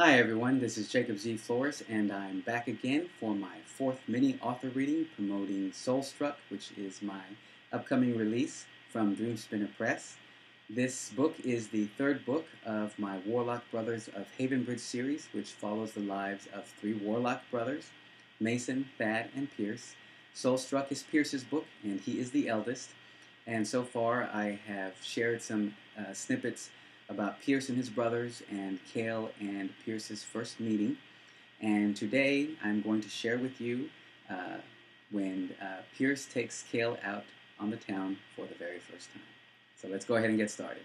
Hi everyone, this is Jacob Z. Flores, and I'm back again for my fourth mini author reading promoting Soulstruck, which is my upcoming release from Dreamspinner Press. This book is the third book of my Warlock Brothers of Havenbridge series, which follows the lives of three Warlock brothers, Mason, Thad, and Pierce. Soulstruck is Pierce's book, and he is the eldest. And so far, I have shared some snippets about Pierce and his brothers and Cale and Pierce's first meeting. And today I'm going to share with you when Pierce takes Cale out on the town for the very first time. So let's go ahead and get started.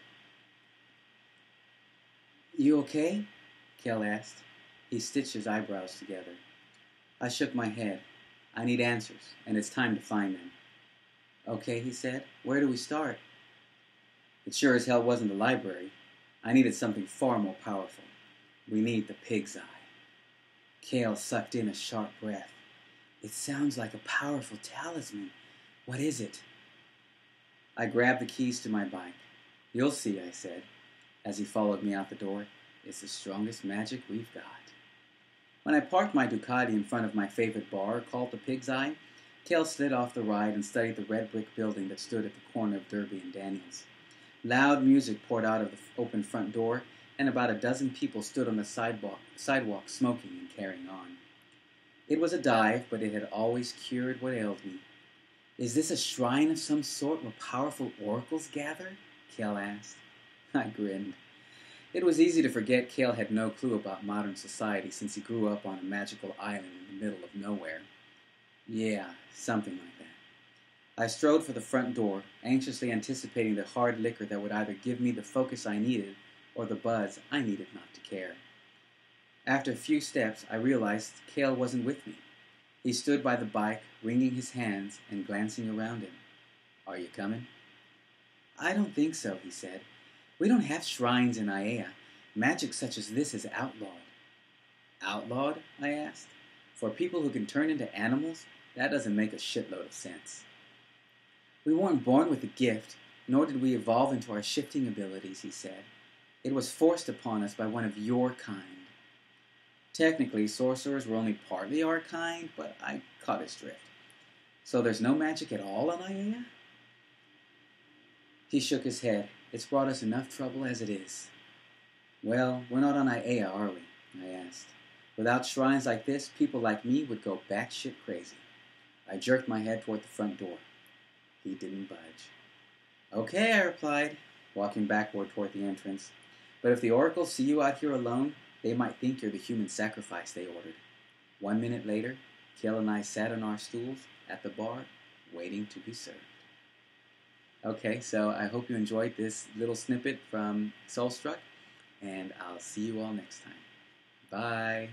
"You okay?" Cale asked. He stitched his eyebrows together. I shook my head. "I need answers, and it's time to find them." "Okay," he said. "Where do we start?" It sure as hell wasn't the library. I needed something far more powerful. We need the Pig's Eye. Cale sucked in a sharp breath. "It sounds like a powerful talisman. What is it?" I grabbed the keys to my bike. "You'll see," I said, as he followed me out the door. "It's the strongest magic we've got." When I parked my Ducati in front of my favorite bar, called the Pig's Eye, Cale slid off the ride and studied the red brick building that stood at the corner of Derby and Daniels. Loud music poured out of the open front door, and about a dozen people stood on the sidewalk smoking and carrying on. It was a dive, but it had always cured what ailed me. "Is this a shrine of some sort where powerful oracles gather?" Cale asked. I grinned. It was easy to forget Cale had no clue about modern society since he grew up on a magical island in the middle of nowhere. Yeah, something like that. I strode for the front door, anxiously anticipating the hard liquor that would either give me the focus I needed or the buzz I needed not to care. After a few steps, I realized Cale wasn't with me. He stood by the bike, wringing his hands and glancing around him. "Are you coming?" "I don't think so," he said. "We don't have shrines in Aiea. Magic such as this is outlawed." "Outlawed?" I asked. "For people who can turn into animals, that doesn't make a shitload of sense." "We weren't born with a gift, nor did we evolve into our shifting abilities," he said. "It was forced upon us by one of your kind." Technically, sorcerers were only partly our kind, but I caught his drift. "So there's no magic at all on Aiea?" He shook his head. "It's brought us enough trouble as it is." "Well, we're not on Aiea, are we?" I asked. "Without shrines like this, people like me would go batshit crazy." I jerked my head toward the front door. He didn't budge. "Okay," I replied, walking backward toward the entrance. "But if the oracles see you out here alone, they might think you're the human sacrifice they ordered." 1 minute later, Cale and I sat on our stools at the bar, waiting to be served. Okay, so I hope you enjoyed this little snippet from Soulstruck, and I'll see you all next time. Bye.